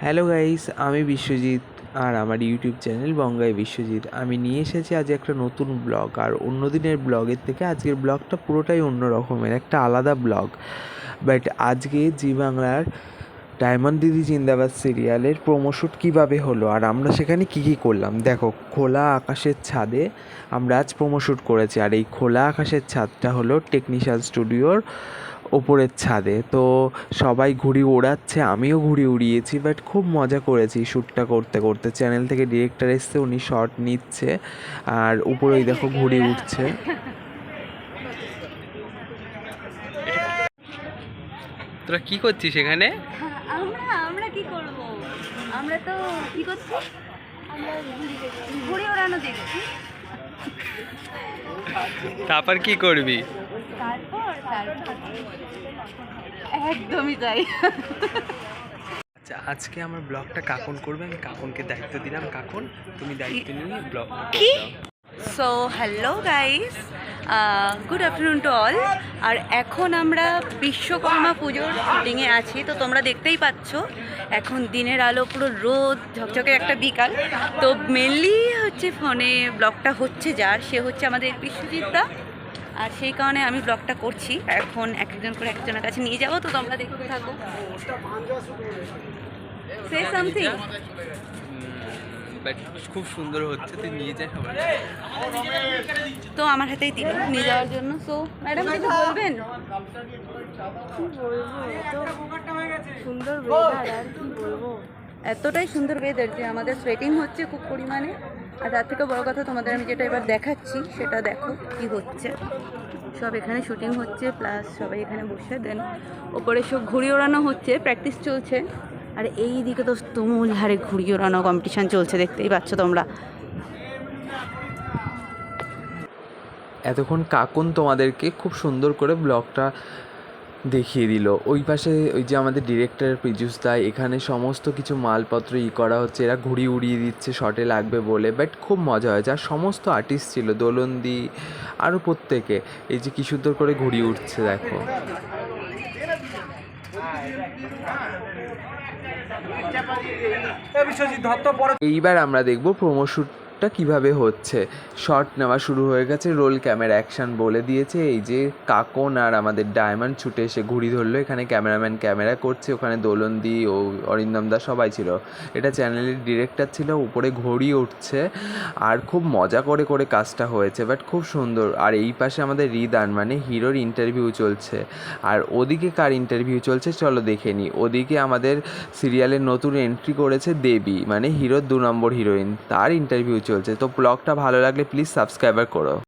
Hello guys, আমি বিশ্বজিৎ আর আমার YouTube channel বঙ্গাই Biswajit. আমি নিয়ে এসেছি আজ একটা নতুন ব্লগ। আর অন্য দিনের ব্লগের থেকে আজকের ব্লগটা পুরোটাই অন্য রকমের, একটা আলাদা ব্লগ। বাট আজকে জি বাংলার ডায়মন্ড দিদি জিন্দাবাদ সিরিয়ালের প্রোমোশ্যুট কীভাবে হলো আর আমরা সেখানে কী কী করলাম দেখো। খোলা আকাশের ছাদে আমরা আজ প্রোমোশ্যুট করেছি। আর এই খোলা আকাশের ছাদটা হলো টেকনিশিয়ান স্টুডিওর ওপরের ছাদে। তো সবাই ঘুড়ি ওড়াচ্ছে, আমিও ঘুড়ি উড়িয়েছি, বাট খুব মজা করেছি শ্যুটটা করতে করতে। চ্যানেল থেকে ডিরেক্টর এসছে, উনি শট নিচ্ছে আর উপরে ওই দেখো ঘুড়ি উঠছে। তোরা কি করছিস এখানে? আমরা কি করব? আমরা তো কি করছি? ঘুড়ি ওড়ানো দেখছি। তারপর কি করবি? তারপর একদমই তাই। আচ্ছা, আজকে আমার ব্লগটা কাকন করবে, আমি কাকনকে দায়িত্ব দিলাম। কাকন, তুমি দায়িত্ব নিয়ে ব্লগ কি? So hello guys, good afternoon to all. আর এখন আমরা বিশ্বকর্মা পুজোর শুটিংয়ে আছি। তো তোমরা দেখতেই পাচ্ছ এখন দিনের আলো, পুরো রোদ ঝকঝকে একটা বিকাল। তো মেনলি হচ্ছে ফোনে ব্লগটা হচ্ছে, যার সে হচ্ছে আমাদের বিশ্বজিৎদা। আর সেই কারণে আমি ব্লগটা করছি। এখন একজন করে একজনের কাছে নিয়ে যাবো, তো তোমরা দেখতে থাকো। Say something. বাট খুব সুন্দর হচ্ছে, তুই নিয়ে যা সবাই। তো আমার হাতেই দিল নিয়ে যাওয়ার জন্য। সো ম্যাডাম কিছু বলবেন? সুন্দর ওয়েদার, আর কি বলবো। এতটাই সুন্দর ওয়েদার যে আমাদের সোয়েটিং হচ্ছে খুব পরিমাণে। আর তার থেকে বড় কথা, তোমাদের আমি যেটা এবার দেখাচ্ছি সেটা দেখো কি হচ্ছে। সব এখানে শুটিং হচ্ছে, প্লাস সবাই এখানে বসে, দেন ওপরে সব ঘুড়ি ওড়ানো হচ্ছে, প্র্যাকটিস চলছে। আর এই দিকে তো তুমুল হারে ঘুড়ি ওড়ানো কম্পিটিশান চলছে, দেখতেই পাচ্ছ তোমরা। এতক্ষণ কাকুন তোমাদেরকে খুব সুন্দর করে ব্লগটা দেখিয়ে দিল। ওই পাশে ওই যে আমাদের ডিরেক্টর পীযূষ দা, এখানে সমস্ত কিছু মালপত্র করা হচ্ছে, এরা ঘুড়ি উড়িয়ে দিচ্ছে শটে লাগবে বলে। বাট খুব মজা হয়েছে। আর সমস্ত আর্টিস্ট ছিল, দোলন্দি আরও প্রত্যেকে। এই যে কি সুন্দর করে ঘুড়ি উঠছে দেখো। এইবার আমরা দেখব প্রোমোশ্যুটটা কিভাবে হচ্ছে। শট নেওয়া শুরু হয়ে গেছে, রোল ক্যামেরা অ্যাকশন বলে দিয়েছে। এই যে কাকন আর আমাদের ডায়মন্ড ছুটে এসে ঘুড়ি ধরলো। এখানে ক্যামেরাম্যান ক্যামেরা করছে, ওখানে দোলন্দি ও অরিন্দম দা সবাই ছিল। এটা চ্যানেলের ডিরেক্টর ছিল, উপরে ঘড়ি উঠছে। আর খুব মজা করে করে কাজটা হয়েছে, বাট খুব সুন্দর। আর এই পাশে আমাদের রিদান মানে হিরোর ইন্টারভিউ চলছে। আর ওদিকে কার ইন্টারভিউ চলছে চলো দেখে নিই। ওদিকে আমাদের সিরিয়ালের নতুন এন্ট্রি করেছে দেবী, মানে হিরোর 2 নম্বর হিরোইন, তার ইন্টারভিউ চলছে। তো ব্লগটা ভালো লাগলে প্লিজ সাবস্ক্রাইবার করো।